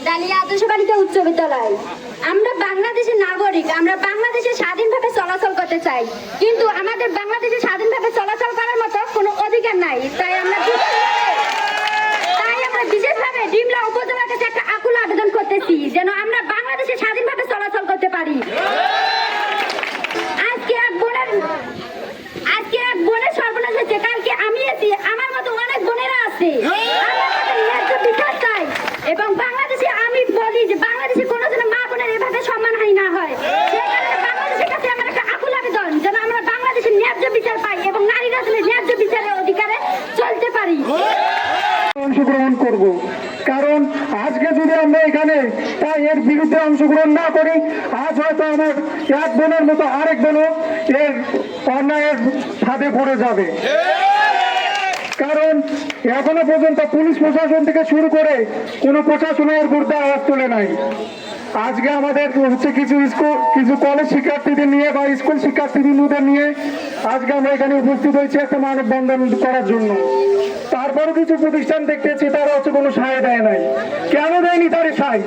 Dahlia আদর্শ বালিকা উচ্চ বিদ্যালয়। আমরা বাংলাদেশের নাগরিক, আমরা বাংলাদেশে স্বাধীনভাবে চলাচল করতে চাই, কিন্তু আমাদের বাংলাদেশে স্বাধীনভাবে চলাচল করার মতো কোনো অধিকার নাই। তাই আমরা বিশেষভাবে ডিমলা উপজেলার কাছে একটা আকুল আবেদন করতেছি, যেন আমরা বাংলাদেশে স্বাধীনভাবে চলাচল করতে পারি। আজকে এক বোনের সর্বনাশ হয়েছে, কালকে আমি আছি, আমার মতো অনেক বোনেরা আছে। বিচার চাই এবং বাংলাদেশে আমি বলি যে বাংলাদেশে কোনো যেন মা বোনের এভাবে সম্মানহানি না হয়। সেই কারণে বাংলাদেশের কাছে আমার একটা আকুল আবেদন, যেন আমরা বাংলাদেশে ন্যায্য বিচার পাই এবং নারীরা যেন ন্যায্য বিচারের অধিকারে চলতে পারি। অংশগ্রহণ করব, কারণ আজকে যদি আমরা এখানে তাই এর বিরুদ্ধে অংশগ্রহণ না করি, আজ হয়তো আমার এক বোনের মতো আরেক বোনও এর অন্যায়ের ফাঁদে পড়ে যাবে। কারণ এখনো পর্যন্ত পুলিশ প্রশাসন থেকে শুরু করে কোনো প্রশাসনের বিরুদ্ধে আওয়াজ তোলে নাই। আজকে আমাদের হচ্ছে কিছু কলেজ শিক্ষার্থীদের নিয়ে বা স্কুল শিক্ষার্থীদের নিয়ে আজকে আমরা এখানে উপস্থিত হয়েছি একটা মানববন্ধন করার জন্য। তারপরও কিছু প্রতিষ্ঠান দেখতেছি তারা হচ্ছে কোনো সায় দেয় নাই। কেন দেয়নি তার সায়?